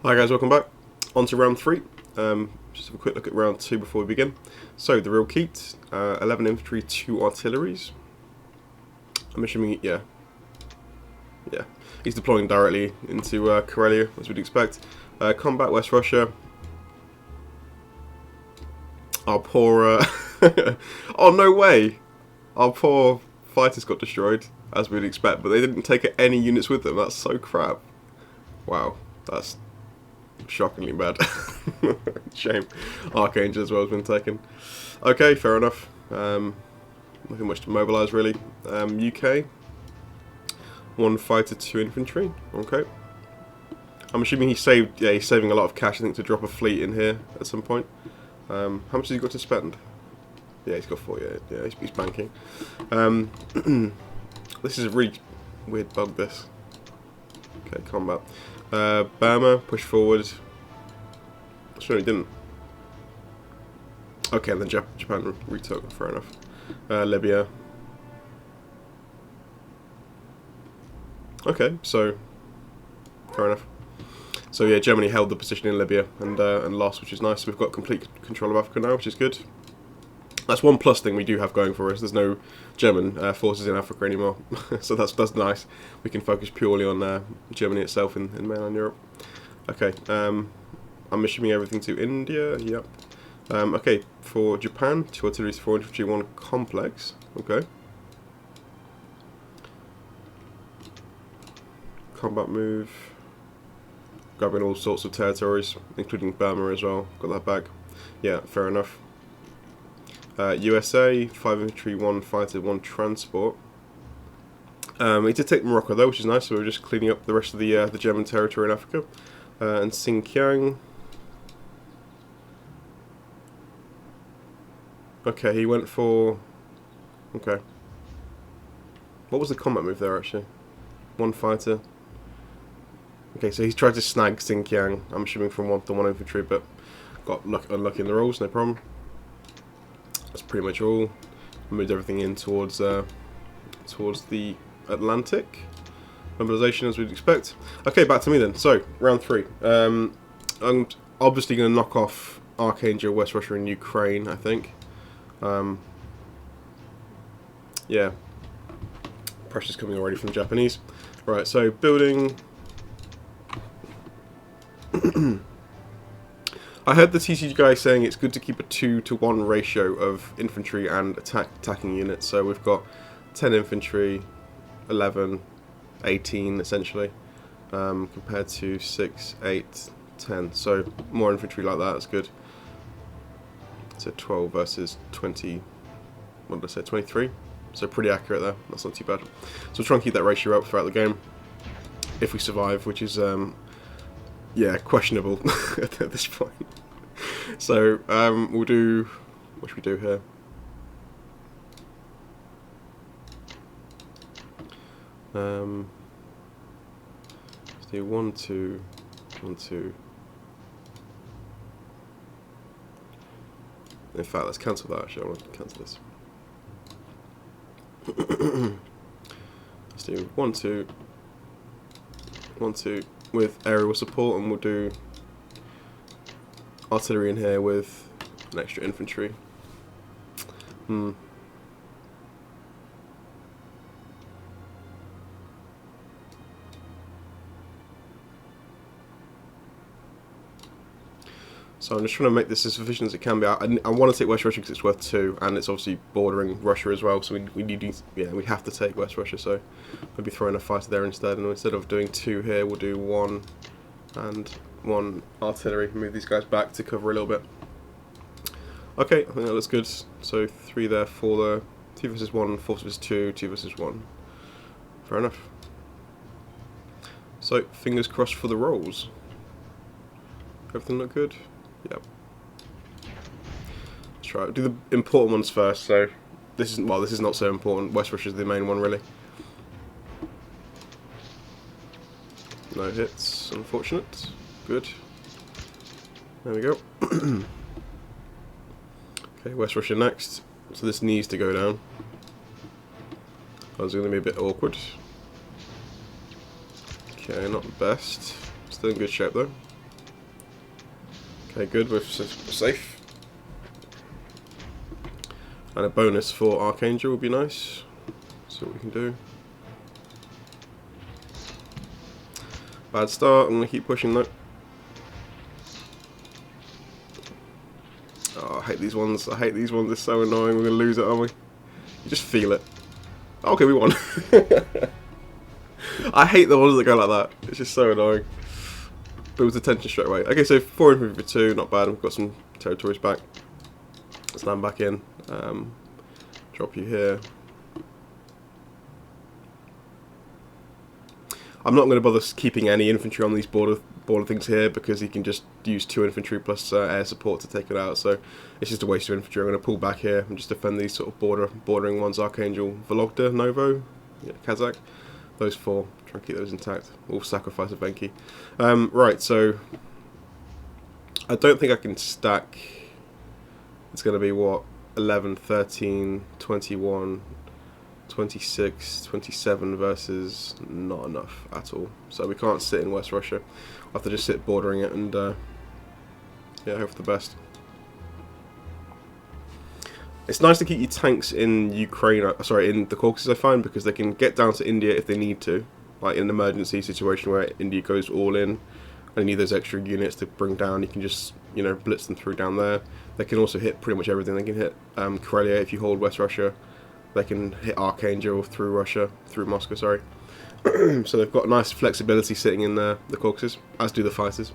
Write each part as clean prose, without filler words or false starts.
Hi guys, welcome back. On to round 3. Just have a quick look at round 2 before we begin. So, the real Keat, 11 infantry, 2 artilleries. I'm assuming, yeah. He's deploying directly into Karelia, as we'd expect. Combat West Russia. Our poor... oh, no way! Our poor fighters got destroyed, as we'd expect, but they didn't take any units with them. That's so crap. Wow, that's shockingly bad. Shame. Archangel as well has been taken. Okay, fair enough. Nothing much to mobilise really. UK, 1 fighter, 2 infantry. Okay. I'm assuming he's saving a lot of cash, I think, to drop a fleet in here at some point. How much has he got to spend? Yeah, he's got 4, yeah, he's banking. This is a really weird bug, this. Okay, combat. Burma, push forward. Sure, he didn't. Okay, and then Japan retook, fair enough. Libya. Okay, so fair enough. So yeah, Germany held the position in Libya and lost, which is nice. We've got complete control of Africa now, which is good. That's one plus thing we do have going for us. There's no German forces in Africa anymore, so that's nice. We can focus purely on Germany itself in mainland Europe. Okay, I'm assuming everything to India. Yep. Okay, for Japan, 2 artillery, 4 infantry, 1 complex. Okay. Combat move. Grabbing all sorts of territories, including Burma as well. Got that back. Yeah, fair enough. USA, 5 infantry, 1 fighter, 1 transport. We did take Morocco though, which is nice, so we're just cleaning up the rest of the German territory in Africa. And Xinjiang. Okay, he went for... Okay. What was the combat move there, actually? 1 fighter. Okay, so he's tried to snag Xinjiang, I'm assuming from 1 infantry, but got unlucky in the rolls, no problem. That's pretty much all. Moved everything in towards the Atlantic. Mobilisation as we'd expect. Okay, back to me then. So, round 3. I'm obviously going to knock off Archangel, West Russia and Ukraine, I think. Yeah. Pressure's coming already from the Japanese. Right, so building... I heard the TCG guy saying it's good to keep a 2-to-1 ratio of infantry and attacking units. So we've got 10 infantry, 11, 18 essentially, compared to 6, 8, 10. So more infantry like that is good. So 12 versus 20, what did I say, 23? So pretty accurate there, that's not too bad. So we'll try and keep that ratio up throughout the game, if we survive, which is, yeah, questionable at this point. So, we'll do... What should we do here? Let's do 1, 2, 1, 2. In fact, let's cancel that actually. I want to cancel this. Let's do 1, 2, 1, 2 with aerial support, and we'll do artillery in here with an extra infantry. So I'm just trying to make this as efficient as it can be. I want to take West Russia because it's worth 2, and it's obviously bordering Russia as well. So we have to take West Russia. So maybe throwing a fighter there instead, and instead of doing 2 here, we'll do 1 and 1 artillery. Move these guys back to cover a little bit. Okay, I think that looks good. So 3 there, 4 there, 2 versus 1, 4 versus 2, 2 versus 1. Fair enough. So fingers crossed for the rolls. Everything look good? Yep. Let's try it. Do the important ones first. So this is not so important. West Russia is the main one really. No hits, unfortunate. Good. There we go. Okay, West Russia next. So this needs to go down. That was going to be a bit awkward. Okay, not the best. Still in good shape though. Okay, good, we're safe. And a bonus for Archangel would be nice. See what we can do. Bad start, I'm going to keep pushing though. Oh, I hate these ones. I hate these ones. They're so annoying. We're going to lose it, aren't we? You just feel it. Okay, we won. I hate the ones that go like that. It's just so annoying. Builds attention straight away. Okay, so 4 infantry for 2. Not bad. We've got some territories back. Let's land back in. Drop you here. I'm not going to bother keeping any infantry on these border things here because he can just use 2 infantry plus air support to take it out. So it's just a waste of infantry. I'm going to pull back here and just defend these sort of bordering ones. Archangel, Vologda, Novo, yeah, Kazakh. Those 4. Try and keep those intact. All sacrifice of Venki. Right, so I don't think I can stack. It's going to be what? 11, 13, 21, 26, 27 versus not enough at all. So we can't sit in West Russia. We'll have to just sit bordering it and yeah, hope for the best. It's nice to keep your tanks in Ukraine, sorry, in the Caucasus I find, because they can get down to India if they need to. Like in an emergency situation where India goes all in and you need those extra units to bring down, you can just, you know, blitz them through down there. They can also hit pretty much everything. They can hit Karelia if you hold West Russia. They can hit Archangel through Russia, through Moscow, sorry. So they've got nice flexibility sitting in the Caucasus, as do the fighters.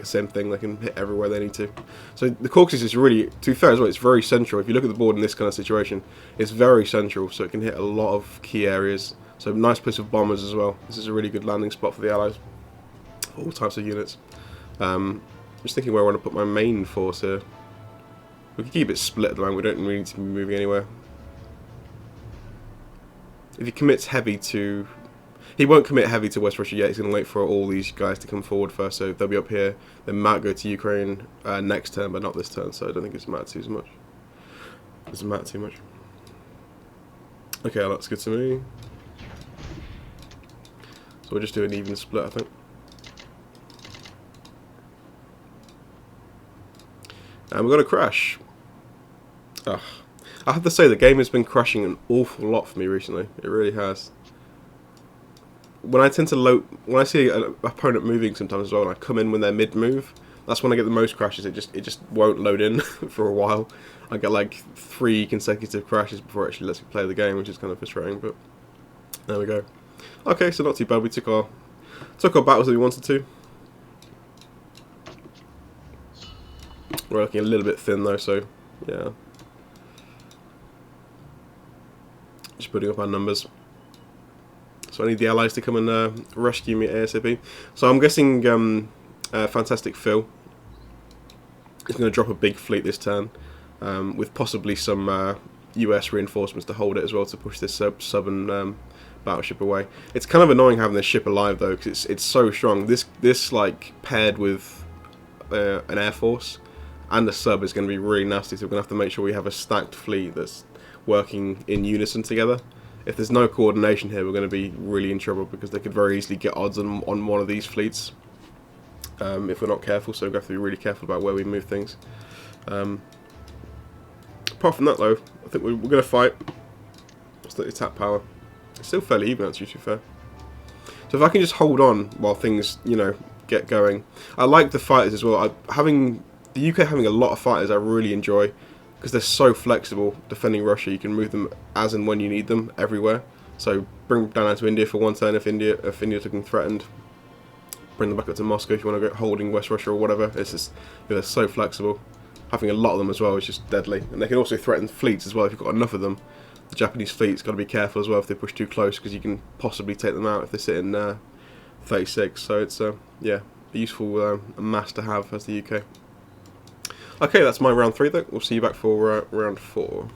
Same thing, they can hit everywhere they need to. So the Caucasus is really, to be fair as well, it's very central. If you look at the board in this kind of situation, it's very central, so it can hit a lot of key areas. So nice place for bombers as well. This is a really good landing spot for the Allies. All types of units. Just thinking where I want to put my main force here. We can keep it split at the moment, we don't really need to be moving anywhere. If he commits heavy to... He won't commit heavy to West Russia yet, he's going to wait for all these guys to come forward first, so they'll be up here. They might go to Ukraine next turn, but not this turn, so I don't think it's matter too much. Doesn't matter too much. Okay, that's good to me. So we'll just do an even split, I think. And we're going to crash. Ugh. I have to say, the game has been crashing an awful lot for me recently. It really has. When I tend to when I see an opponent moving sometimes as well, and I come in when they're mid-move, that's when I get the most crashes. It just won't load in for a while. I get like 3 consecutive crashes before it actually lets me play the game, which is kind of frustrating. But there we go. Okay, so not too bad. We took our battles that we wanted to. We're looking a little bit thin though, so yeah. Just putting up our numbers. So I need the Allies to come and rescue me ASAP. So I'm guessing Fantastic Phil is going to drop a big fleet this turn, with possibly some US reinforcements to hold it as well, to push this southern battleship away. It's kind of annoying having this ship alive though, because it's so strong. This like paired with an air force and a sub is going to be really nasty. So we're going to have to make sure we have a stacked fleet that's working in unison together. If there's no coordination here, we're going to be really in trouble, because they could very easily get odds on one of these fleets if we're not careful. So we're going to have to be really careful about where we move things. Apart from that, though, I think we're going to fight. What's the attack power? It's still fairly even, actually, to be fair. So if I can just hold on while things, you know, get going. I like the fighters as well. The UK having a lot of fighters, I really enjoy, because they're so flexible defending Russia. You can move them as and when you need them everywhere. So bring them down to India for one turn if India's looking threatened. Bring them back up to Moscow if you want to go holding West Russia or whatever. It's just, they're so flexible. Having a lot of them as well is just deadly. And they can also threaten fleets as well if you've got enough of them. The Japanese fleet's got to be careful as well if they push too close, because you can possibly take them out if they sit in 36. So it's yeah, a useful mass to have as the UK. Okay, that's my round 3 though. We'll see you back for round 4.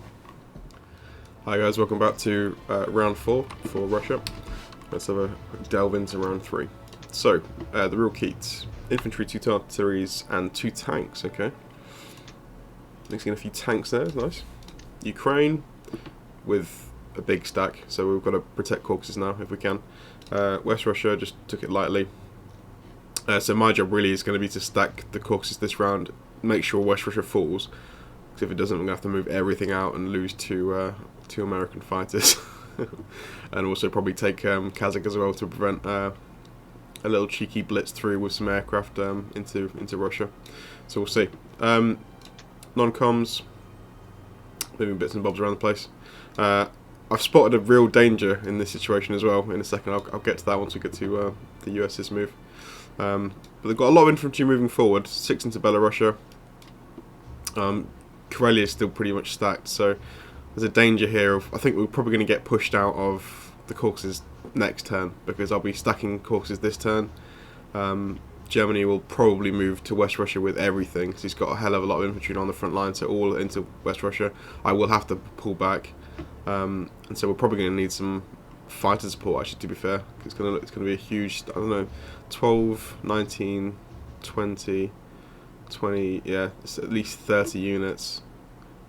Hi guys, welcome back to round 4 for Russia. Let's have a delve into round 3. So, the real keys. Infantry, 2 artilleries, and 2 tanks, okay. Mixing in a few tanks there, nice. Ukraine, with a big stack, so we've got to protect Caucasus now if we can. West Russia, just took it lightly. So my job really is going to be to stack the Caucasus this round, make sure West Russia falls, because if it doesn't, I'm going to have to move everything out and lose two American fighters. And also probably take Kazakh as well to prevent a little cheeky blitz through with some aircraft into Russia. So we'll see. Non-coms, moving bits and bobs around the place. I've spotted a real danger in this situation as well. In a second, I'll get to that once we get to the US's move. But they've got a lot of infantry moving forward, 6 into Belarusia. Karelia is still pretty much stacked, so there's a danger here of, I think we're probably going to get pushed out of the Caucasus next turn, because I'll be stacking Caucasus this turn. Germany will probably move to West Russia with everything, because he's got a hell of a lot of infantry on the front line, so all into West Russia. I will have to pull back, and so we're probably going to need some fighter support, actually, to be fair. It's going to be a huge, I don't know, 12, 19, 20, yeah, it's at least 30 units.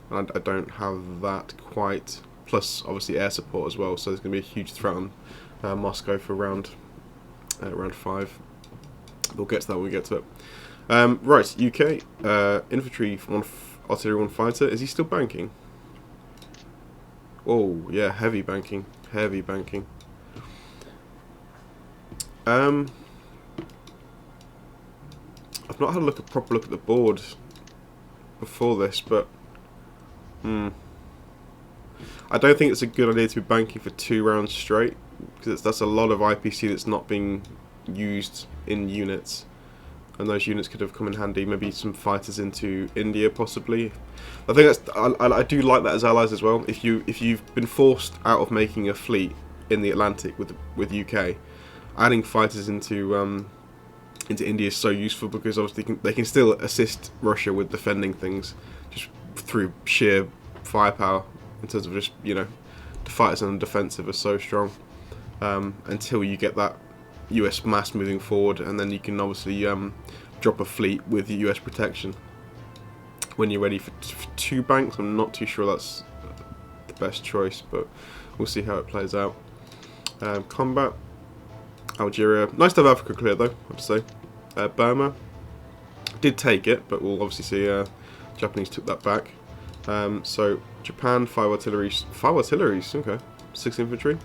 And I don't have that quite, plus obviously air support as well, so there's going to be a huge threat on Moscow for round 5. We'll get to that when we get to it. Right, UK, infantry, artillery 1 fighter. Is he still banking? Oh, yeah, heavy banking. Heavy banking. I've not had a proper look at the board before this, but I don't think it's a good idea to be banking for 2 rounds straight, because that's a lot of IPC that's not being used in units, and those units could have come in handy. Maybe some fighters into India, possibly. I think I do like that as allies as well. If you've been forced out of making a fleet in the Atlantic with UK, adding fighters into India is so useful, because obviously they can still assist Russia with defending things just through sheer firepower, in terms of just, the fighters on the defensive are so strong, until you get that US mass moving forward, and then you can obviously drop a fleet with US protection when you're ready for 2 banks. I'm not too sure that's the best choice, but we'll see how it plays out. Combat, Algeria, nice to have Africa clear though, I have to say. Burma, did take it, but we'll obviously see Japanese took that back. So Japan, 5 artilleries, okay, 6 infantry.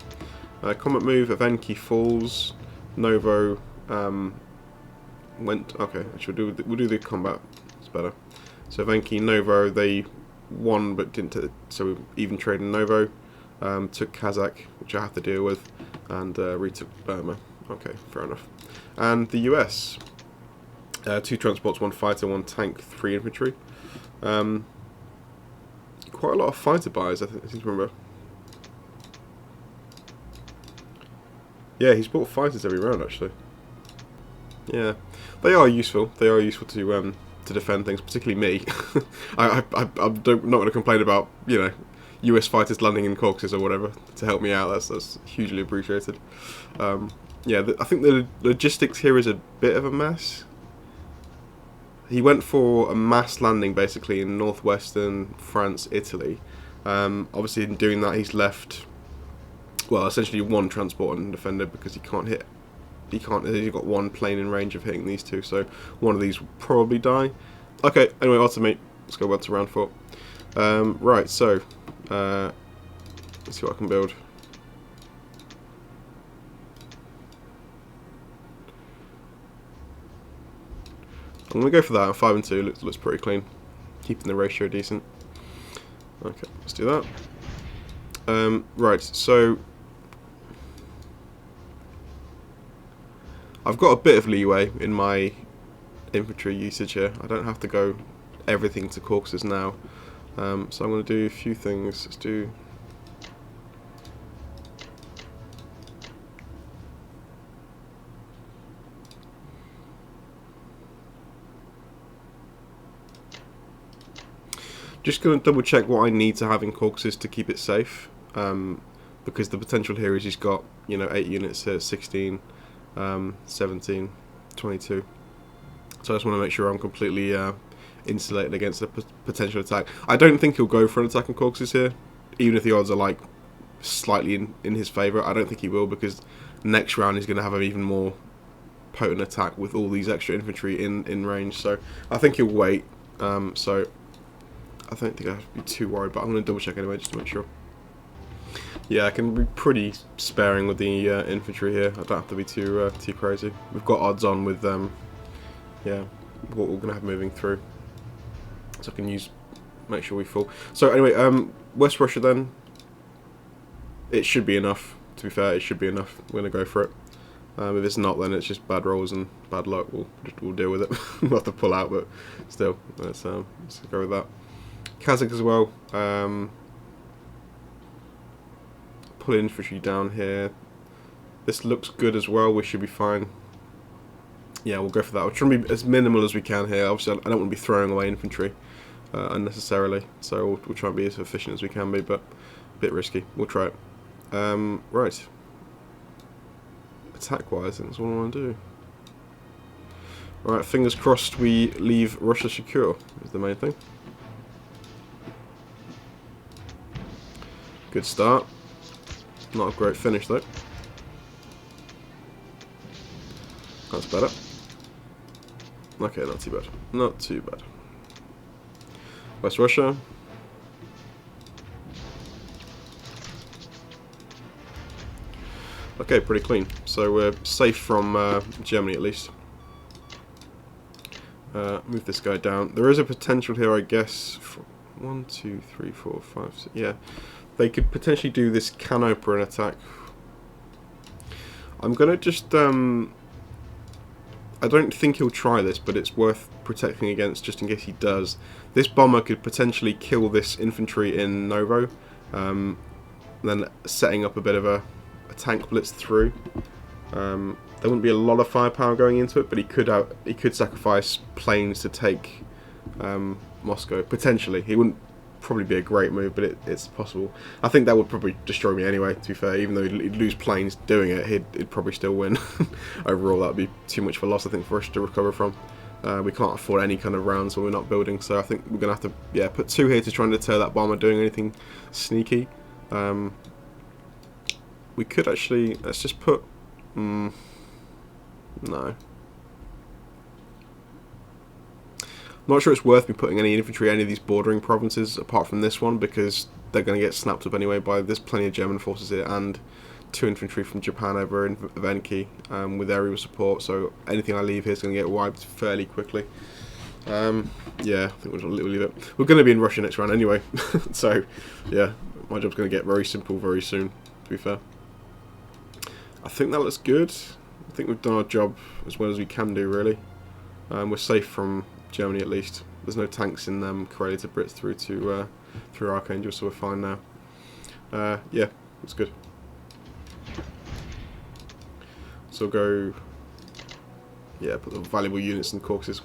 Combat move, Evenki falls, Novo went, okay, actually we'll do the combat, it's better. So Evenki, Novo, they won but didn't, so we even trade in Novo. Took Kazakh, which I have to deal with, and retook Burma. Okay, fair enough. And the US, 2 transports, 1 fighter, 1 tank, 3 infantry. Quite a lot of fighter buys, I seem to remember. Yeah, he's bought fighters every round, actually. Yeah, they are useful. They are useful to defend things, particularly me. I'm not going to complain about, US fighters landing in Caucasus or whatever to help me out. That's hugely appreciated. Yeah, I think the logistics here is a bit of a mess. He went for a mass landing basically in northwestern France, Italy. Obviously, in doing that, he's left, well, essentially 1 transport and defender, because he can't hit. He's got 1 plane in range of hitting these 2, so one of these will probably die. Okay, anyway, ultimate. Let's go on to round 4. Right, so let's see what I can build. I'm going to go for that. 5 and 2 looks pretty clean, keeping the ratio decent. Okay, let's do that. Right, so I've got a bit of leeway in my infantry usage here. I don't have to go everything to Caucasus now. So I'm going to do a few things. Let's do... Just going to double check what I need to have in Caucasus to keep it safe, because the potential here is he's got 8 units here, 16, 17, 22. So I just want to make sure I'm completely insulated against a potential attack. I don't think he'll go for an attack on Caucasus here, even if the odds are like slightly in his favour. I don't think he will, because next round he's going to have an even more potent attack with all these extra infantry in range. So I think he'll wait. So I don't think I have to be too worried, but I'm going to double check anyway just to make sure. Yeah, I can be pretty sparing with the infantry here. I don't have to be too crazy. We've got odds on with yeah, what we're going to have moving through, so I can make sure we full. So anyway, West Russia then. It should be enough. To be fair, it should be enough. We're going to go for it. If it's not, then it's just bad rolls and bad luck. We'll deal with it. We'll have to pull out, but still, let's go with that. Kazakh as well. Pull infantry down here. This looks good as well. We should be fine. Yeah, we'll go for that. We're trying to be as minimal as we can here. Obviously, I don't want to be throwing away infantry unnecessarily, so we'll try and be as efficient as we can be, but a bit risky. We'll try it. Right. Attack-wise, that's what I want to do. Alright, fingers crossed we leave Russia secure, is the main thing. Good start. Not a great finish though. That's better. Okay, not too bad. Not too bad. West Russia. Okay, pretty clean. So we're safe from Germany at least. Move this guy down. There is a potential here, I guess. 1, 2, 3, 4, 5, 6. Yeah, they could potentially do this Canopera attack. I'm gonna just. I don't think he'll try this, but it's worth protecting against just in case he does. This bomber could potentially kill this infantry in Novo, then setting up a bit of a tank blitz through. There wouldn't be a lot of firepower going into it, but he could sacrifice planes to take Moscow potentially. He wouldn't probably be a great move, but it's possible. I think that would probably destroy me anyway. To be fair, even though he'd lose planes doing it, he'd probably still win. Overall, that would be too much of a loss, I think, for us to recover from. We can't afford any kind of rounds when we're not building, so I think we're gonna have to put 2 here to try and deter that bomber doing anything sneaky. We could actually, let's just put, no. I'm not sure it's worth me putting any infantry in any of these bordering provinces apart from this one, because they're going to get snapped up anyway by, there's plenty of German forces here and 2 infantry from Japan over in Venki with aerial support, so anything I leave here is going to get wiped fairly quickly. Yeah, I think we'll leave it. We're going to be in Russia next round anyway, so yeah, my job's going to get very simple very soon, to be fair. I think that looks good. I think we've done our job as well as we can do, really. We're safe from Germany at least. There's no tanks in Karelia to Brits through Archangel, so we're fine now. Yeah, it's good. So go, yeah, put the valuable units in Caucasus.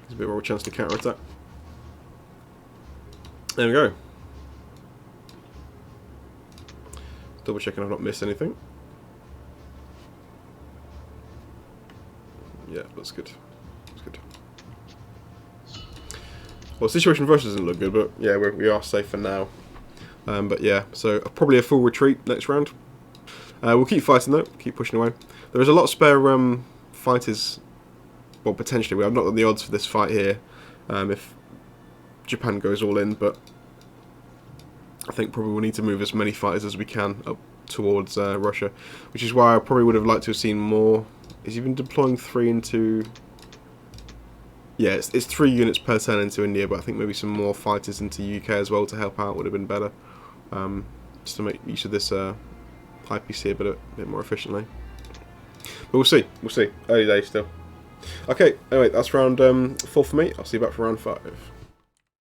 There's a bit more of a chance to counter-attack. There we go. Double checking I've not missed anything. Yeah, that's good. That's good. Well, the situation for us doesn't look good, but yeah, we are safe for now. But yeah, so probably a full retreat next round. We'll keep fighting though, keep pushing away. There is a lot of spare fighters. Well, potentially, we have not got the odds for this fight here. If Japan goes all in, but I think probably we'll need to move as many fighters as we can up towards Russia, which is why I probably would have liked to have seen more. Is he been deploying 3 into... Yeah, it's 3 units per turn into India, but I think maybe some more fighters into UK as well to help out would have been better. Just to make use of this high PC a bit more efficiently. But we'll see. We'll see. Early days still. Okay, anyway, that's round 4 for me. I'll see you back for round 5.